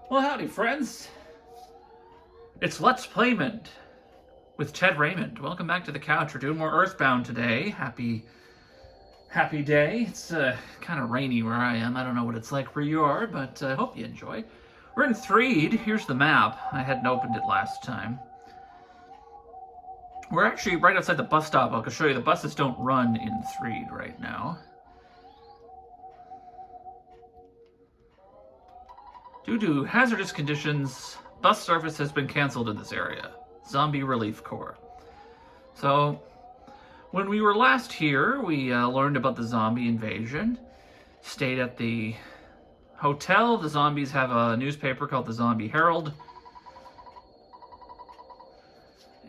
Well, howdy, friends. It's Let's Playmond with Ted Raymond. Welcome back to the couch. We're doing more EarthBound today. Happy day. It's kind of rainy where I am. I don't know what it's like where you are, but I hope you enjoy. We're in Threed. Here's the map. I hadn't opened it last time. We're actually right outside the bus stop. I'll show you the buses don't run in Threed right now. Due to hazardous conditions, bus service has been canceled in this area. Zombie Relief Corps. So, when we were last here, we learned about the zombie invasion. Stayed at the hotel. The zombies have a newspaper called the Zombie Herald.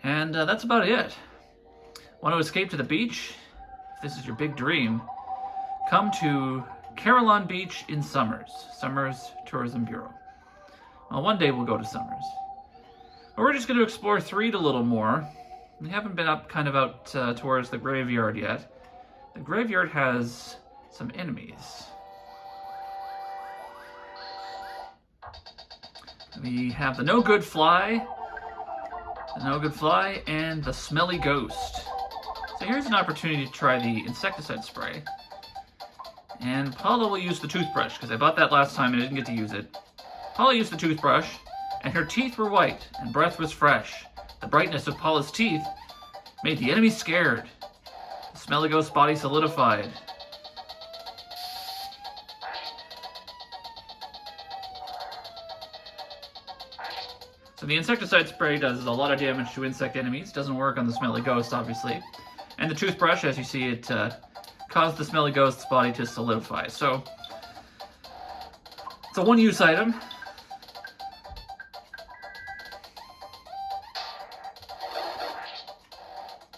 And that's about it. Want to escape to the beach? If this is your big dream, come to Carillon Beach in Summers Tourism Bureau. Well, one day we'll go to Summers. But we're just going to explore Threed a little more. We haven't been up out towards the graveyard yet. The graveyard has some enemies. We have the No Good Fly, and the Smelly Ghost. So here's an opportunity to try the insecticide spray. And Paula will use the toothbrush, because I bought that last time and I didn't get to use it. Paula used the toothbrush, and her teeth were white, and breath was fresh. The brightness of Paula's teeth made the enemy scared. The Smelly Ghost's body solidified. So the insecticide spray does a lot of damage to insect enemies. Doesn't work on the Smelly Ghost, obviously. And the toothbrush, as you see, it caused the Smelly Ghost's body to solidify. So it's a one-use item.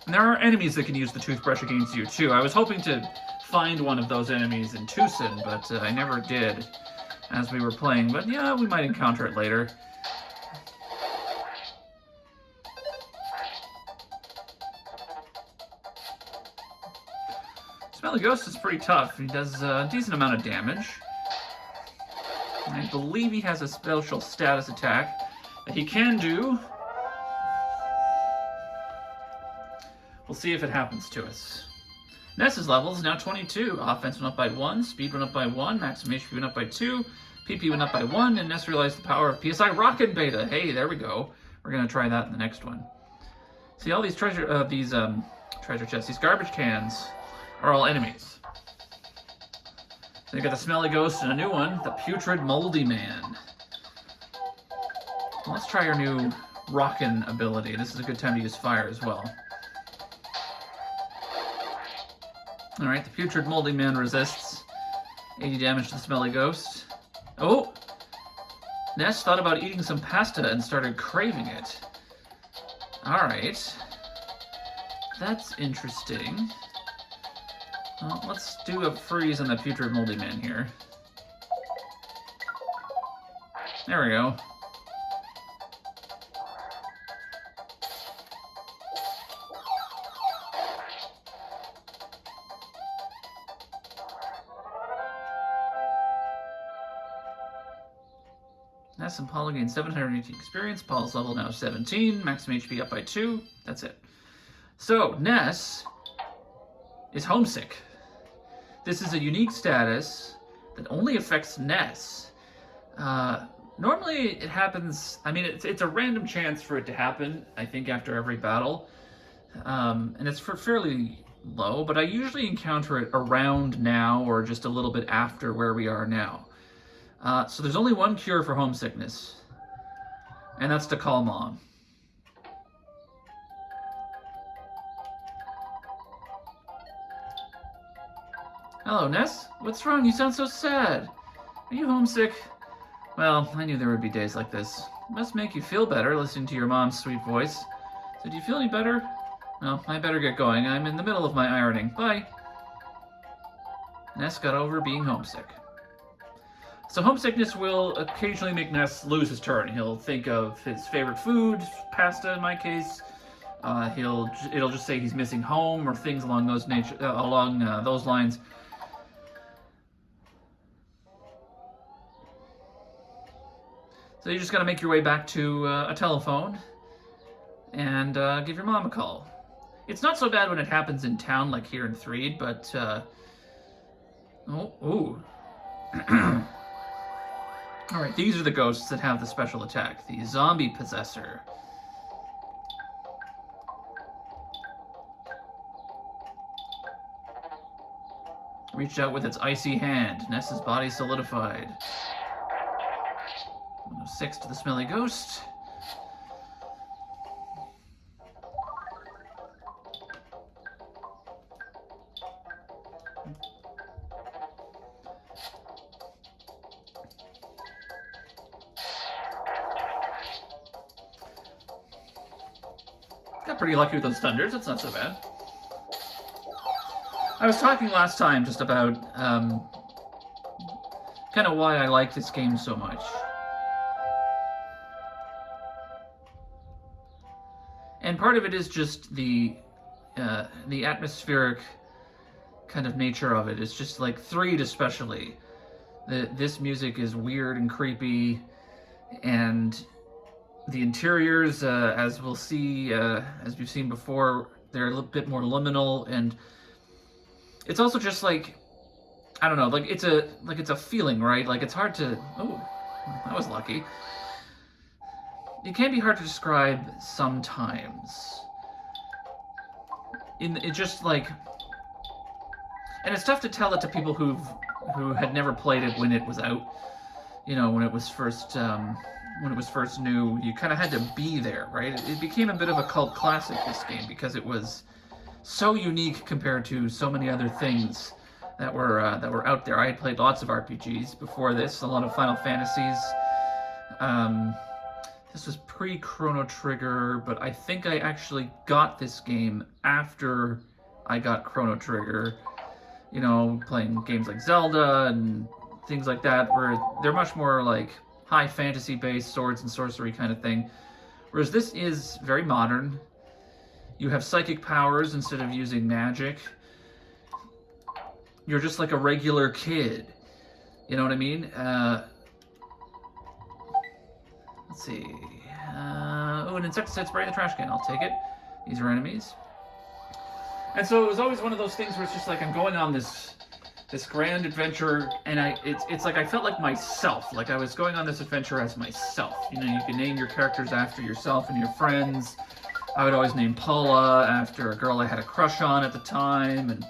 And there are enemies that can use the toothbrush against you, too. I was hoping to find one of those enemies in Tucson, but I never did as we were playing. But yeah, we might encounter it later. Smelly Ghost is pretty tough. He does a decent amount of damage. I believe he has a special status attack that he can do. We'll see if it happens to us. Ness's level is now 22. Offense went up by 1, speed went up by 1, maximum HP went up by 2, PP went up by 1, and Ness realized the power of PSI Rocket Beta. Hey, there we go. We're going to try that in the next one. See, all these treasure chests, these garbage cans, are all enemies. So you got the Smelly Ghost and a new one, the Putrid Moldy Man. Well, let's try our new Rockin' ability. This is a good time to use fire as well. Alright, the Putrid Moldy Man resists 80 damage to the Smelly Ghost. Oh! Ness thought about eating some pasta and started craving it. Alright. That's interesting. Well, let's do a freeze on the Putrid Moldy Man here. There we go. Ness and Paula gained 718 experience. Paula's level now 17. Maximum HP up by 2. That's it. So, Ness is homesick. This is a unique status that only affects Ness. Normally it happens, I mean, it's a random chance for it to happen, I think, after every battle. And it's fairly low, but I usually encounter it around now or just a little bit after where we are now. So there's only one cure for homesickness, and that's to call Mom. Hello, Ness. What's wrong? You sound so sad. Are you homesick? Well, I knew there would be days like this. It must make you feel better listening to your mom's sweet voice. So do you feel any better? Well, I better get going. I'm in the middle of my ironing. Bye. Ness got over being homesick. So homesickness will occasionally make Ness lose his turn. He'll think of his favorite food, pasta in my case. It'll just say he's missing home or things along those lines. So you just gotta make your way back to a telephone and give your mom a call. It's not so bad when it happens in town like here in Threed, but ooh. Alright, these are the ghosts that have the special attack. The zombie possessor. Reached out with its icy hand. Ness's body solidified. 106 to the smelly ghost. Got pretty lucky with those thunders. That's not so bad. I was talking last time just about kind of why I like this game so much. And part of it is just the atmospheric kind of nature of it. It's just like Threed especially. This music is weird and creepy, and the interiors, as we'll see, as we've seen before, they're a little bit more liminal, and it's also just like, I don't know, like it's a feeling, right? Like it's hard to, oh, that was lucky. It can be hard to describe sometimes. It just like, and it's tough to tell it to people who had never played it when it was out. You know, when it was first new, you kind of had to be there, right? It became a bit of a cult classic, this game, because it was so unique compared to so many other things that were out there. I had played lots of RPGs before this, a lot of Final Fantasies. This was pre-Chrono Trigger, but I think I actually got this game after I got Chrono Trigger. You know, playing games like Zelda and things like that, where they're much more like high fantasy-based swords and sorcery kind of thing. Whereas this is very modern. You have psychic powers instead of using magic. You're just like a regular kid. You know what I mean? Let's see. Oh, an insecticide spray in the trash can. I'll take it. These are enemies. And so it was always one of those things where it's just like I'm going on this grand adventure, and it's like I felt like myself. Like I was going on this adventure as myself. You know, you can name your characters after yourself and your friends. I would always name Paula after a girl I had a crush on at the time, and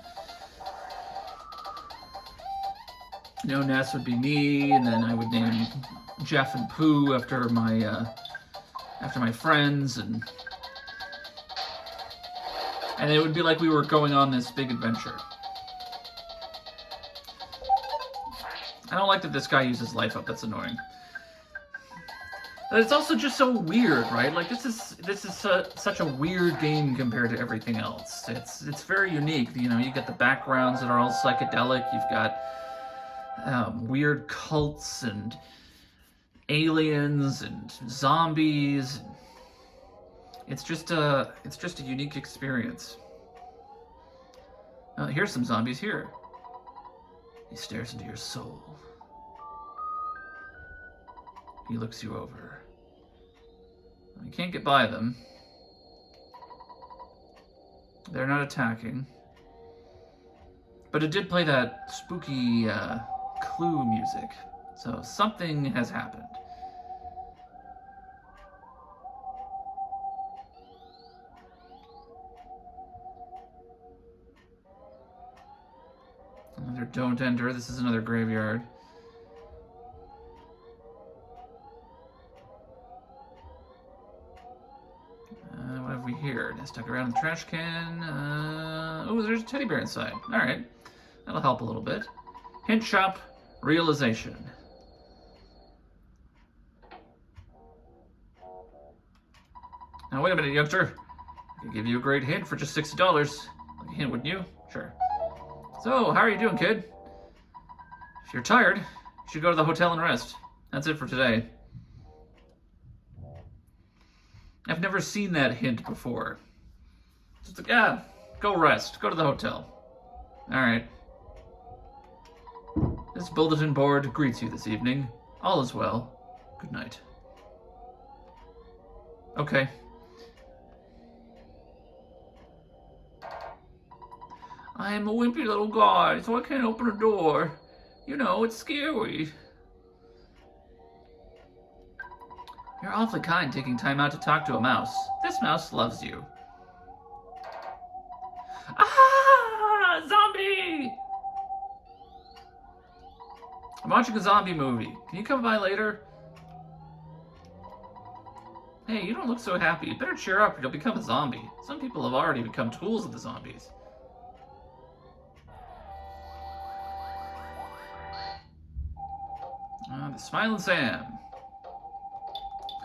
you know, Ness would be me, and then I would name Jeff and Pooh after my friends, and it would be like we were going on this big adventure. I don't like that this guy uses life up. That's annoying. But it's also just so weird, right? Like this is such a weird game compared to everything else. It's very unique. You know, you get the backgrounds that are all psychedelic. You've got weird cults and aliens and zombies. It's just a unique experience. Here's some zombies here. He stares into your soul. He looks you over. You can't get by them. They're not attacking. But it did play that spooky clue music. So something has happened. Another don't enter. This is another graveyard. What have we here? Stuck around in the trash can. Oh, there's a teddy bear inside. All right. That'll help a little bit. Hint shop, realization. Now, wait a minute, youngster. I could give you a great hint for just $60. Like a hint, wouldn't you? Sure. So, how are you doing, kid? If you're tired, you should go to the hotel and rest. That's it for today. I've never seen that hint before. Just like, yeah, go rest. Go to the hotel. All right. This bulletin board greets you this evening. All is well. Good night. Okay. I am a wimpy little guy, so I can't open a door. You know, it's scary. You're awfully kind taking time out to talk to a mouse. This mouse loves you. Ah! Zombie! I'm watching a zombie movie. Can you come by later? Hey, you don't look so happy. You better cheer up or you'll become a zombie. Some people have already become tools of the zombies. The Smiling Sam.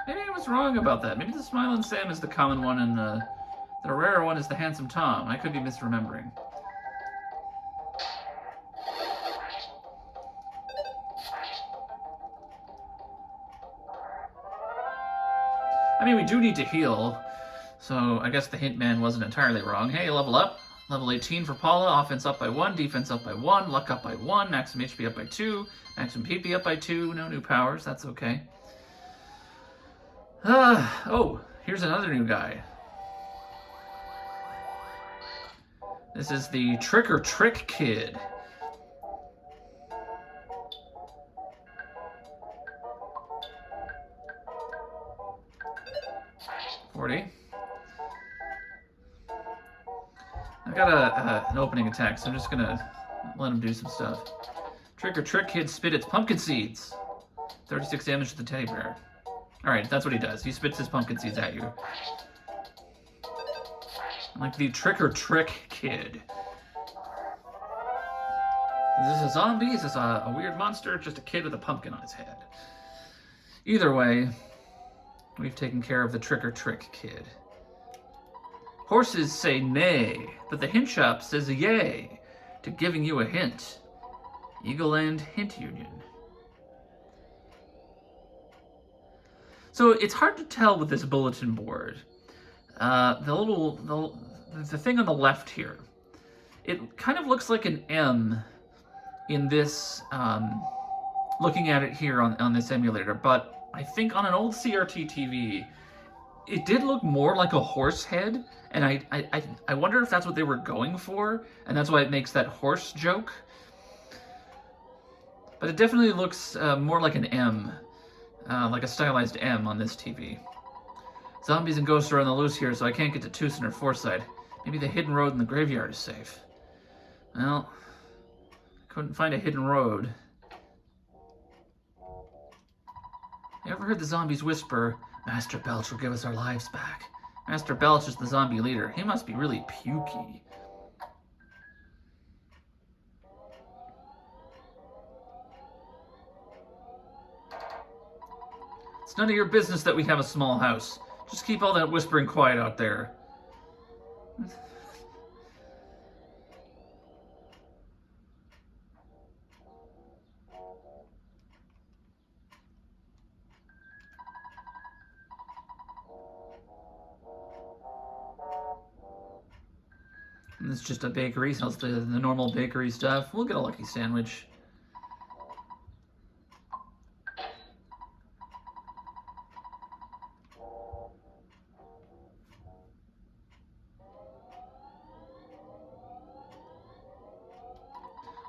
Maybe I was wrong about that. Maybe the Smiling Sam is the common one and the rare one is the Handsome Tom. I could be misremembering. I mean, we do need to heal, so I guess the hint man wasn't entirely wrong. Hey, level up. Level 18 for Paula. Offense up by 1, defense up by 1, luck up by 1, maximum HP up by 2, maximum PP up by 2. No new powers. That's okay. Oh, here's another new guy. This is the Trick or Trick Kid. $40. I've got an opening attack, so I'm just gonna let him do some stuff. Trick or Trick Kid spit its pumpkin seeds. 36 damage to the teddy bear. Alright, that's what he does. He spits his pumpkin seeds at you. Like the Trick or Trick Kid. Is this a zombie? Is this a weird monster? Just a kid with a pumpkin on his head. Either way, we've taken care of the Trick or Trick Kid. Horses say nay, but the hint shop says yay to giving you a hint. Eagle End Hint Union. So it's hard to tell with this bulletin board. The thing on the left here, it kind of looks like an M in this, looking at it here on this emulator, but I think on an old CRT TV, it did look more like a horse head, and I wonder if that's what they were going for, and that's why it makes that horse joke. But it definitely looks more like an M, like a stylized M on this TV. Zombies and ghosts are on the loose here, so I can't get to Tucson or Forsyth. Maybe the hidden road in the graveyard is safe. Well, couldn't find a hidden road. You ever heard the zombies whisper, Master Belch will give us our lives back? Master Belch is the zombie leader. He must be really pukey. It's none of your business that we have a small house. Just keep all that whispering quiet out there. And it's just a bakery, sells the normal bakery stuff. We'll get a lucky sandwich.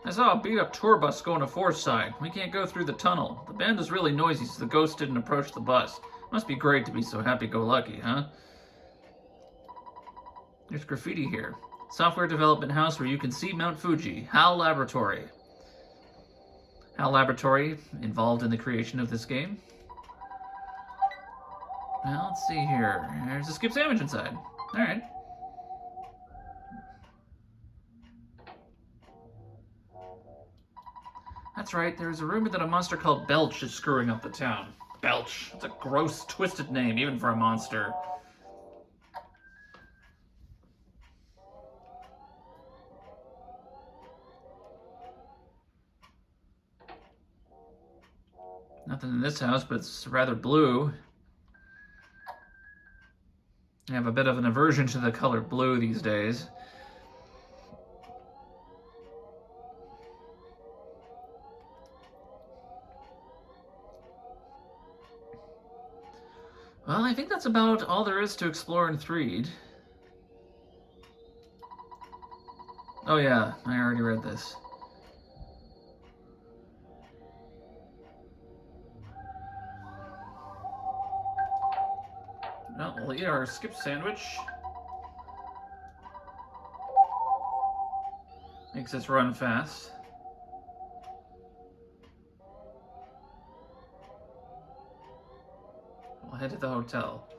I saw a beat-up tour bus going to Forsyth. We can't go through the tunnel. The band is really noisy, so the ghost didn't approach the bus. Must be great to be so happy-go-lucky, huh? There's graffiti here. Software development house where you can see Mount Fuji. HAL Laboratory. HAL Laboratory involved in the creation of this game. Well, let's see here. There's a skip sandwich inside. Alright. That's right, there's a rumor that a monster called Belch is screwing up the town. Belch. It's a gross, twisted name, even for a monster. Nothing in this house, but it's rather blue. I have a bit of an aversion to the color blue these days. Well, I think that's about all there is to explore in Threed. Oh yeah, I already read this. Well, we'll eat our skip sandwich. Makes us run fast. We'll head to the hotel.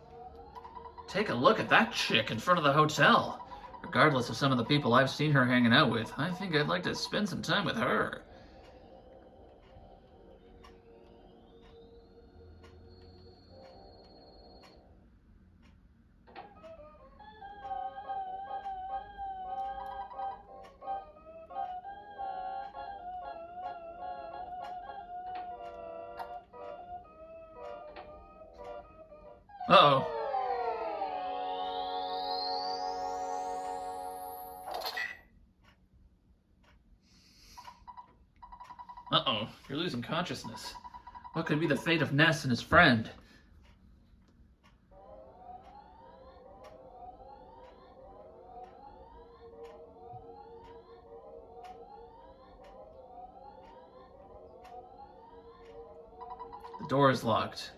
Take a look at that chick in front of the hotel. Regardless of some of the people I've seen her hanging out with, I think I'd like to spend some time with her. Uh-oh. Uh-oh, you're losing consciousness. What could be the fate of Ness and his friend? The door is locked.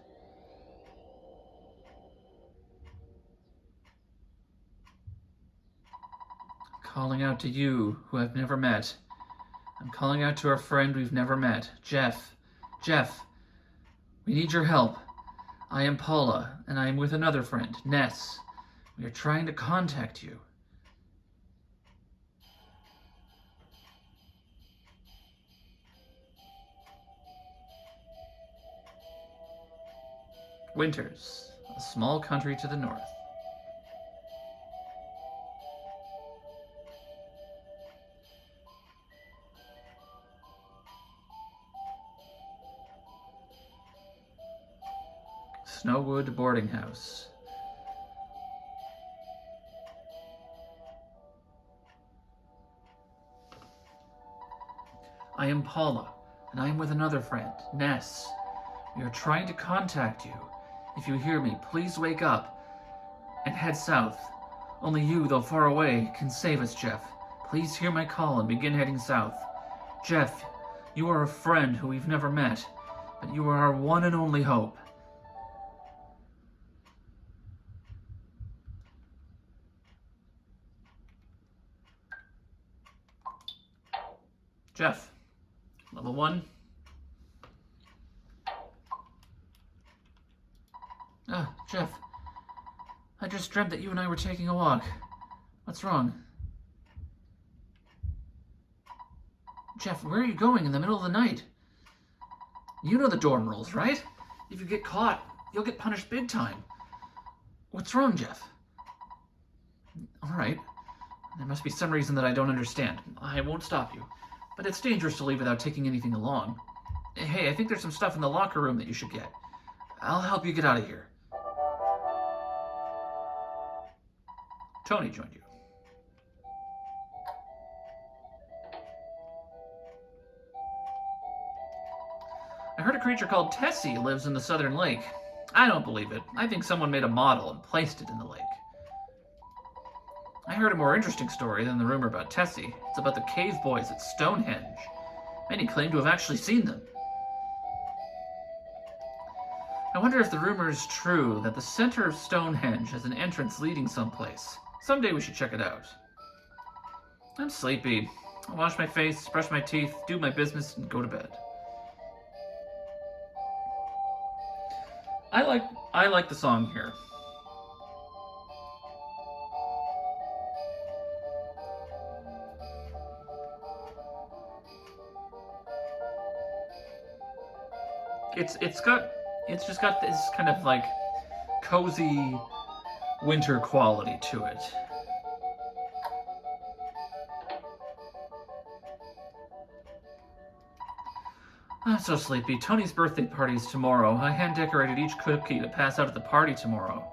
Calling out to you, who I've never met. I'm calling out to our friend we've never met, Jeff. Jeff, we need your help. I am Paula, and I am with another friend, Ness. We are trying to contact you. Winters, a small country to the north. Snowwood boarding house. I am Paula, and I am with another friend, Ness. We are trying to contact you. If you hear me, please wake up and head south. Only you, though far away, can save us, Jeff. Please hear my call and begin heading south. Jeff, you are a friend who we've never met, but you are our one and only hope. Jeff, level 1. Ah, Jeff. I just dreamt that you and I were taking a walk. What's wrong? Jeff, where are you going in the middle of the night? You know the dorm rules, right? If you get caught, you'll get punished big time. What's wrong, Jeff? All right. There must be some reason that I don't understand. I won't stop you. But it's dangerous to leave without taking anything along. Hey, I think there's some stuff in the locker room that you should get. I'll help you get out of here. Tony joined you. I heard a creature called Tessie lives in the southern lake. I don't believe it. I think someone made a model and placed it in the lake. I heard a more interesting story than the rumor about Tessie. It's about the cave boys at Stonehenge. Many claim to have actually seen them. I wonder if the rumor is true that the center of Stonehenge has an entrance leading someplace. Someday we should check it out. I'm sleepy. I'll wash my face, brush my teeth, do my business, and go to bed. I like the song here. It's just got this kind of like cozy winter quality to it. I'm so sleepy. Tony's birthday party is tomorrow. I hand-decorated each cookie to pass out at the party tomorrow.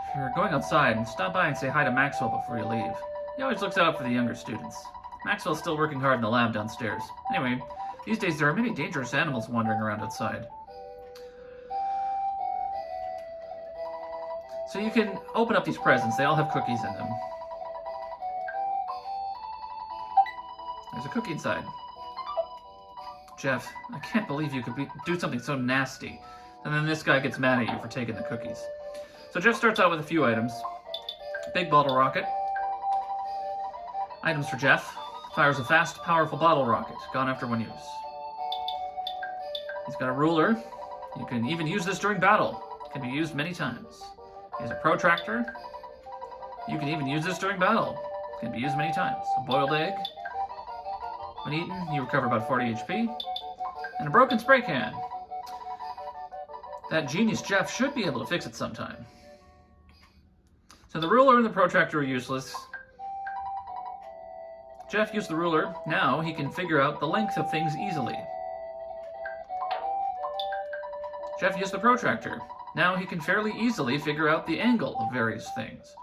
If you're going outside, stop by and say hi to Maxwell before you leave. He always looks out for the younger students. Maxwell's still working hard in the lab downstairs. Anyway, these days there are many dangerous animals wandering around outside. So you can open up these presents. They all have cookies in them. There's a cookie inside. Jeff, I can't believe you could do something so nasty. And then this guy gets mad at you for taking the cookies. So Jeff starts out with a few items. Big bottle rocket. Items for Jeff. Fires a fast, powerful bottle rocket. Gone after one use. He's got a ruler. You can even use this during battle. It can be used many times. He has a protractor. You can even use this during battle. It can be used many times. A boiled egg. When eaten, you recover about 40 HP. And a broken spray can. That genius Jeff should be able to fix it sometime. So the ruler and the protractor are useless. Jeff used the ruler. Now he can figure out the length of things easily. Jeff used the protractor. Now he can fairly easily figure out the angle of various things.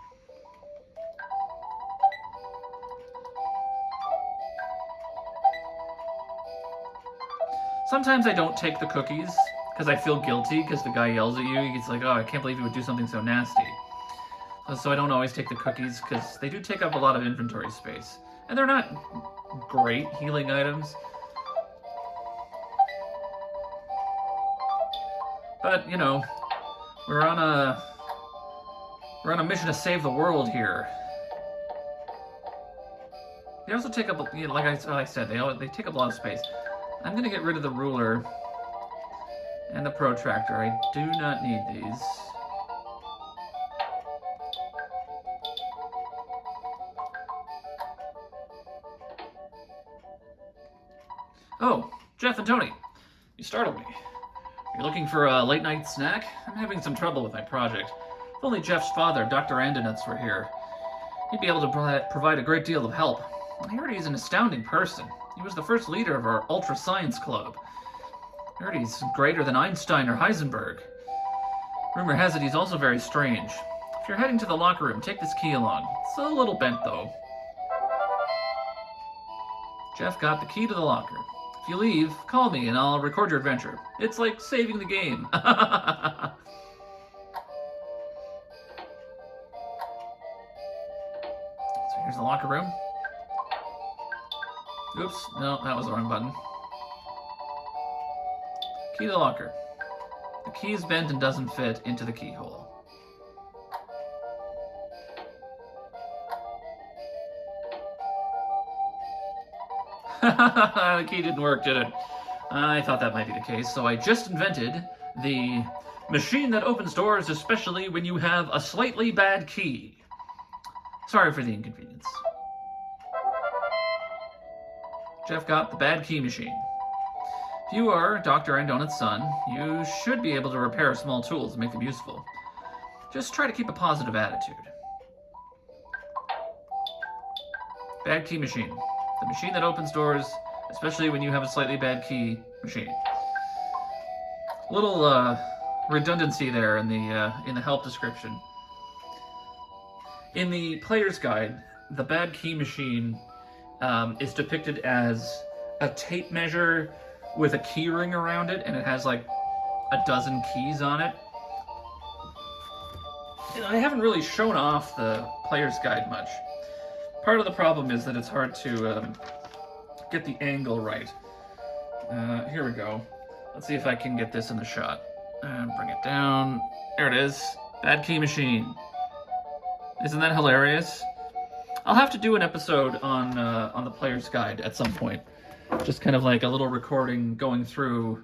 Sometimes I don't take the cookies because I feel guilty because the guy yells at you. He's like, oh, I can't believe you would do something so nasty. So I don't always take the cookies because they do take up a lot of inventory space. And they're not great healing items. But, you know, we're on a mission to save the world here. They also take up, you know, like I said, they take up a lot of space. I'm going to get rid of the ruler and the protractor. I do not need these. Oh, Jeff and Tony, you startled me. You're looking for a late night snack? I'm having some trouble with my project. If only Jeff's father, Dr. Andonuts, were here. He'd be able to provide a great deal of help. I heard he's an astounding person. He was the first leader of our Ultra Science Club. I heard he's greater than Einstein or Heisenberg. Rumor has it he's also very strange. If you're heading to the locker room, take this key along. It's a little bent, though. Jeff got the key to the locker. If you leave, call me and I'll record your adventure. It's like saving the game. So here's the locker room. Oops, no, that was the wrong button. Key to the locker. The key is bent and doesn't fit into the keyhole. The key didn't work, did it? I thought that might be the case, so I just invented the machine that opens doors, especially when you have a slightly bad key. Sorry for the inconvenience. Jeff got the bad key machine. If you are Dr. Andonut's son, you should be able to repair small tools and make them useful. Just try to keep a positive attitude. Bad key machine. The machine that opens doors, especially when you have a slightly bad key machine. Little redundancy there in the help description. In the player's guide, the bad key machine is depicted as a tape measure with a key ring around it, and it has like a dozen keys on it. And I haven't really shown off the player's guide much. Part of the problem is that it's hard to get the angle right. Here we go. Let's see if I can get this in the shot. And bring it down. There it is. Bad key machine. Isn't that hilarious? I'll have to do an episode on the player's guide at some point. Just kind of like a little recording going through,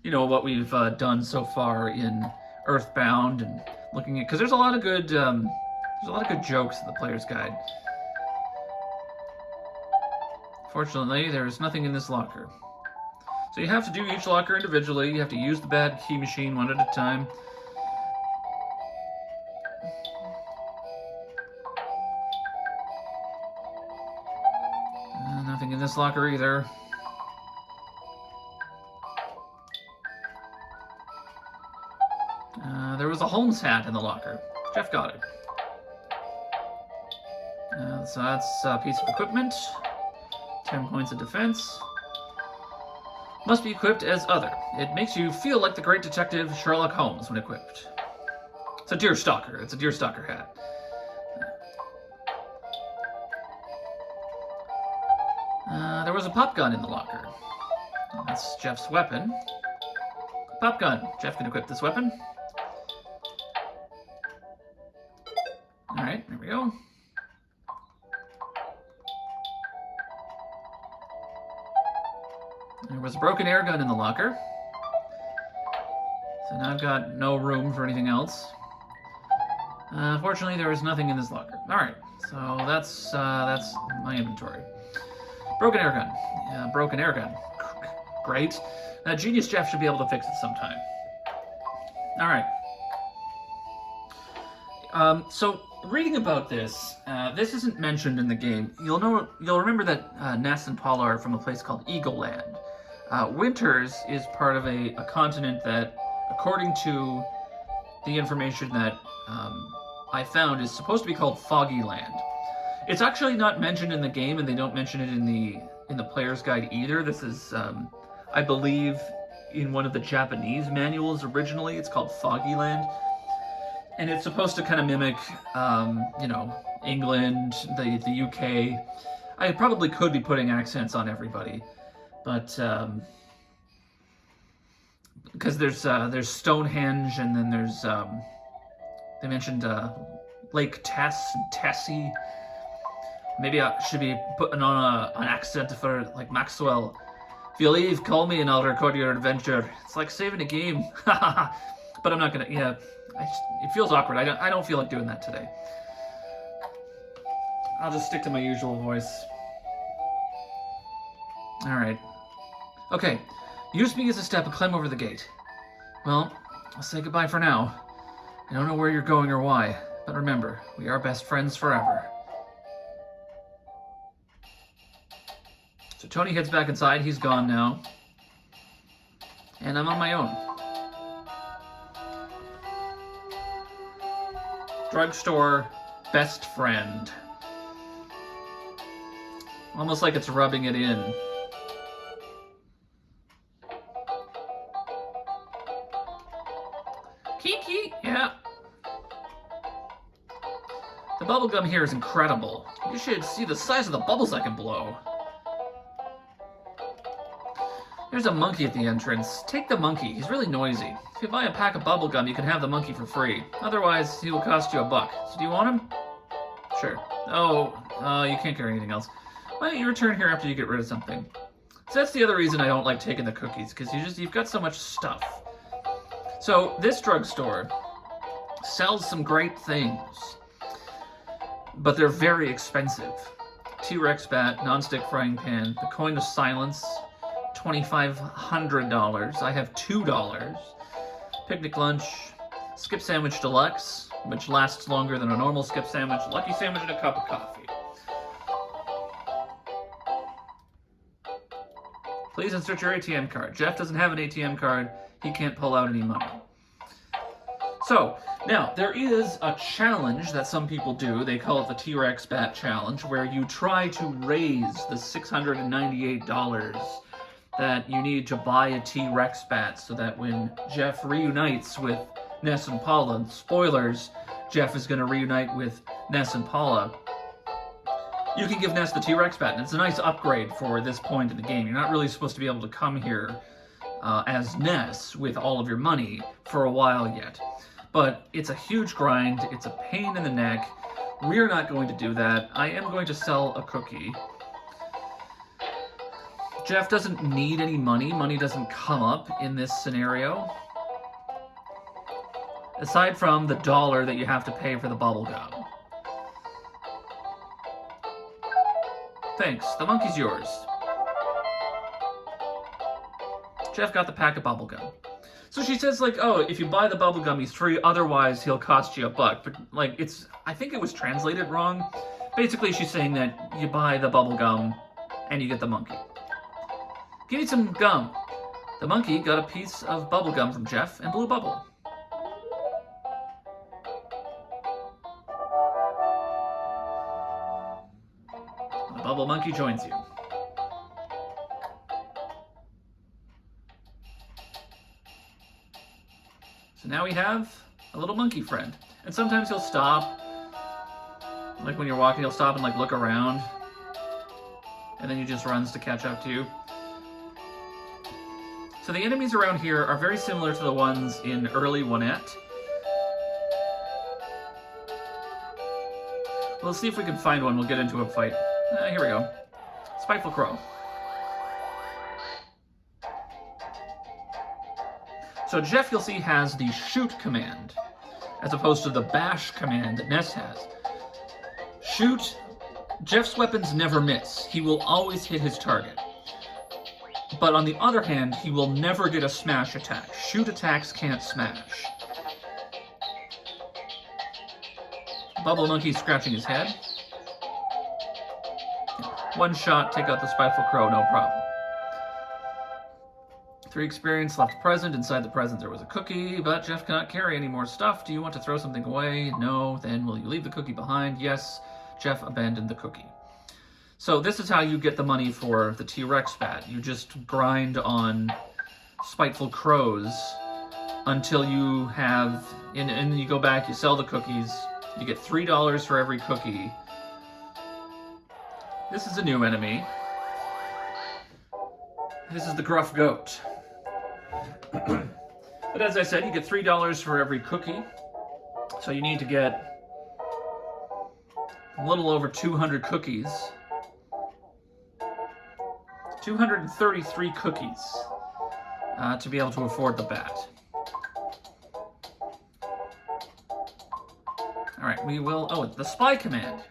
you know, what we've done so far in EarthBound and looking at, because there's a lot of good jokes in the player's guide. Fortunately, there's nothing in this locker. So you have to do each locker individually. You have to use the bad key machine one at a time. Nothing in this locker either. There was a Holmes hat in the locker. Jeff got it. So that's a piece of equipment. 10 points of defense. Must be equipped as other. It makes you feel like the great detective Sherlock Holmes when equipped. It's a deer stalker. It's a deer stalker hat. There was a pop gun in the locker. That's Jeff's weapon. Pop gun. Jeff can equip this weapon. Alright, there we go. There was a broken air gun in the locker. So now I've got no room for anything else. Fortunately, there is nothing in this locker. Alright, so that's my inventory. Broken air gun. Yeah, broken air gun. Great. Genius Jeff should be able to fix it sometime. Alright. So, reading about this, this isn't mentioned in the game. You'll remember that Ness and Paula are from a place called Eagle Land. Winters is part of a continent that, according to the information that I found, is supposed to be called Foggy Land. It's actually not mentioned in the game, and they don't mention it in the player's guide either. This is, I believe, in one of the Japanese manuals originally. It's called Foggy Land. And it's supposed to kind of mimic, England, the UK. I probably could be putting accents on everybody, but because there's Stonehenge, and then there's they mentioned Lake Tess and Tessie. Maybe I should be putting on an accent for like Maxwell. If you leave, call me and I'll record your adventure. It's like saving a game. But I'm not gonna. Yeah, it feels awkward. I don't feel like doing that today. I'll just stick to my usual voice. All right. Okay. Use me as a step and climb over the gate. Well, I'll say goodbye for now. I don't know where you're going or why, but remember, we are best friends forever. So Tony heads back inside. He's gone now. And I'm on my own. Drugstore best friend. Almost like it's rubbing it in. Kiki, yeah. The bubblegum here is incredible. You should see the size of the bubbles I can blow. There's a monkey at the entrance. Take the monkey. He's really noisy. If you buy a pack of bubblegum, you can have the monkey for free. Otherwise, he will cost you $1. So do you want him? Sure. Oh, you can't carry anything else. Why don't you return here after you get rid of something? So that's the other reason I don't like taking the cookies, because you've got so much stuff. So this drugstore sells some great things, but they're very expensive. T-Rex bat, non-stick frying pan, the coin of silence, $2,500. I have $2. Picnic lunch, skip sandwich deluxe, which lasts longer than a normal skip sandwich, lucky sandwich, and a cup of coffee. Please insert your ATM card. Jeff doesn't have an ATM card. He can't pull out any money. So, now, there is a challenge that some people do. They call it the T-Rex Bat Challenge, where you try to raise the $698 that you need to buy a T-Rex bat, so that when Jeff reunites with Ness and Paula, spoilers, Jeff is going to reunite with Ness and Paula, you can give Ness the T-Rex bat, and it's a nice upgrade for this point in the game. You're not really supposed to be able to come here as Ness with all of your money for a while yet. But it's a huge grind, it's a pain in the neck. We're not going to do that. I am going to sell a cookie. Jeff doesn't need any money. Money doesn't come up in this scenario. Aside from the $1 that you have to pay for the bubble gum. Thanks, the monkey's yours. Jeff got the pack of bubble gum. So she says, like, oh, if you buy the bubble gum, he's free, otherwise he'll cost you $1. But, like, I think it was translated wrong. Basically, she's saying that you buy the bubble gum and you get the monkey. Give me some gum. The monkey got a piece of bubble gum from Jeff and blew a bubble. The bubble monkey joins you. So now we have A little monkey friend. And sometimes he'll stop. Like when you're walking, he'll stop and like look around. And then he just runs to catch up to you. So the enemies around here are very similar to the ones in early 1-ette. Well, let's see if we can find one. We'll get into a fight. Here we go. Spiteful Crow. So Jeff, you'll see, has the shoot command, as opposed to the bash command that Ness has. Shoot, Jeff's weapons never miss. He will always hit his target. But on the other hand, he will never get a smash attack. Shoot attacks can't smash. Bubble Monkey scratching his head. One shot, take out the Spiteful Crow, no problem. 3 experience left present. Inside the present there was a cookie, but Jeff cannot carry any more stuff. Do you want to throw something away? No. Then will you leave the cookie behind? Yes. Jeff abandoned the cookie. So this is how you get the money for the T-Rex bat. You just grind on Spiteful Crows until you have, and then you go back, you sell the cookies, you get $3 for every cookie. This is a new enemy. This is the Gruff Goat. But as I said, you get $3 for every cookie. So you need to get a little over 200 cookies. 233 cookies to be able to afford the bat. Alright, we will... Oh, the Spy Command.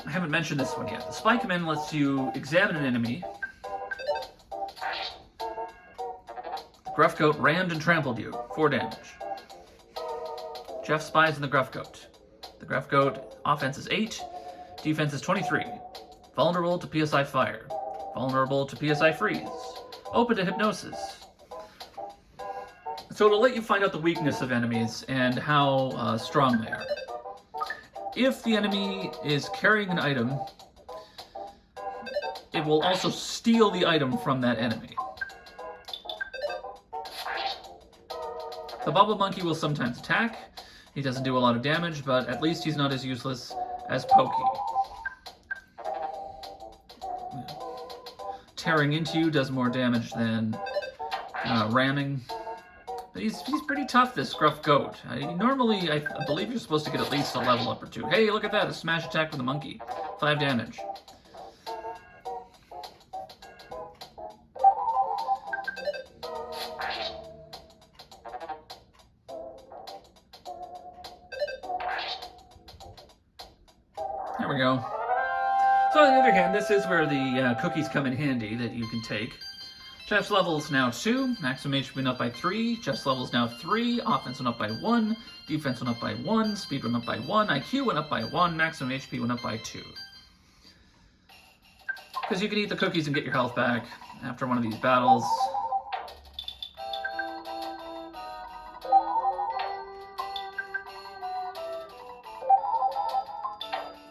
I haven't mentioned this one yet. The Spy Command lets you examine an enemy. The Gruff Goat rammed and trampled you. 4 damage. Jeff spies in the Gruff Goat. The Gruff Goat offense is 8, defense is 23. Vulnerable to PSI Fire. Vulnerable to PSI Freeze. Open to Hypnosis. So it'll let you find out the weakness of enemies and how strong they are. If the enemy is carrying an item, it will also steal the item from that enemy. The Bubble Monkey will sometimes attack. He doesn't do a lot of damage, but at least he's not as useless as Pokey. Tearing into you does more damage than ramming. But he's pretty tough, this Gruff Goat. Normally, I believe you're supposed to get at least a level up or 2. Hey, look at that, a smash attack with a monkey. 5 damage. There we go. So on the other hand, this is where the cookies come in handy that you can take. Jeff's level is now 2, maximum HP went up by 3, Jeff's level is now 3, offense went up by 1, defense went up by 1, speed went up by 1, IQ went up by 1, maximum HP went up by 2. Because you can eat the cookies and get your health back after one of these battles.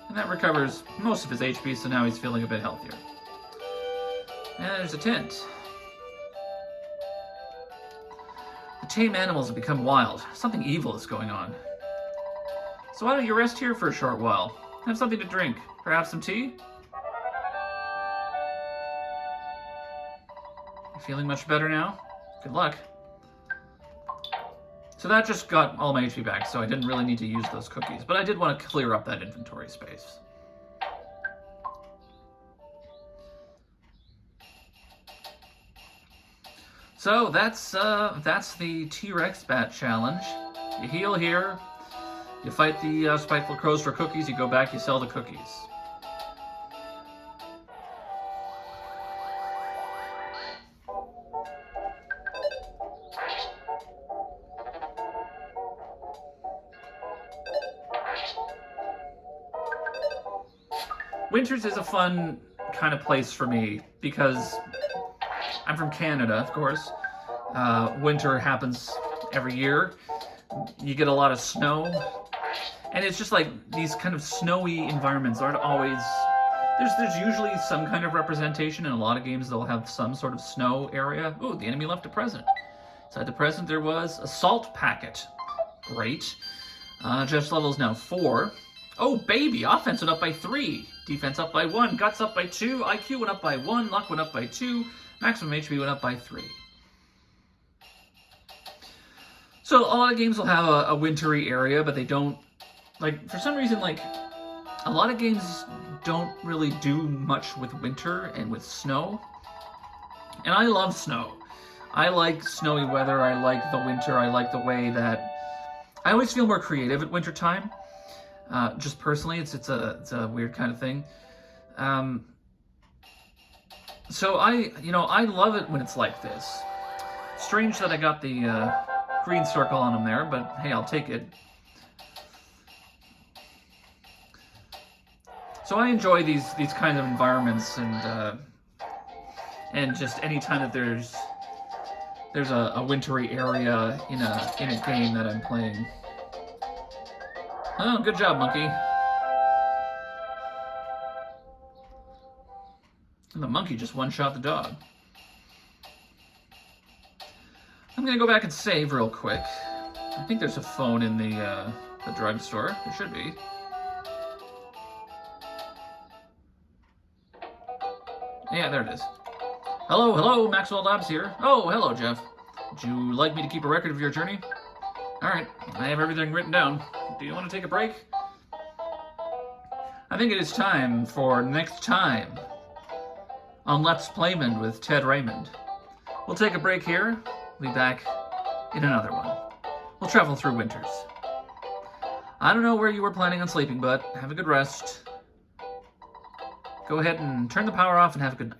And that recovers most of his HP, so now he's feeling a bit healthier. And there's a tent. The tame animals have become wild. Something evil is going on. So why don't you rest here for a short while? Have something to drink. Perhaps some tea? You feeling much better now? Good luck. So that just got all my HP back, so I didn't really need to use those cookies. But I did want to clear up that inventory space. So that's the T-Rex Bat Challenge. You heal here, you fight the Spiteful Crows for cookies, you go back, you sell the cookies. Winters is a fun kind of place for me because I'm from Canada, of course. Winter happens every year. You get a lot of snow. And it's just like these kind of snowy environments aren't always... There's usually some kind of representation. In a lot of games, they'll have some sort of snow area. Ooh, the enemy left a present. Inside the present there was a salt packet. Great. Jeff's level is now 4. Oh, baby! Offense went up by 3. Defense up by 1. Guts up by 2. IQ went up by 1. Luck went up by 2. Maximum HP went up by 3. So a lot of games will have a wintry area, but they don't, like, for some reason, like, a lot of games don't really do much with winter and with snow. And I love snow. I like snowy weather. I like the winter. I like the way that I always feel more creative at wintertime. Just personally, it's a weird kind of thing. So I love it when it's like this. Strange that I got the green circle on them there, but hey, I'll take it. So I enjoy these kinds of environments, and just any time that there's a wintry area in a game that I'm playing. Oh, good job, monkey. And the monkey just one-shot the dog. I'm gonna go back and save real quick. I think there's a phone in the drugstore. There should be. Yeah, there it is. Hello, Maxwell Labs here. Oh, hello, Jeff. Would you like me to keep a record of your journey? Alright, I have everything written down. Do you want to take a break? I think it is time for next time on Let's Playmond with Ted Raymond. We'll take a break here. We'll be back in another one. We'll travel through winters. I don't know where you were planning on sleeping, but have a good rest. Go ahead and turn the power off and have a good night.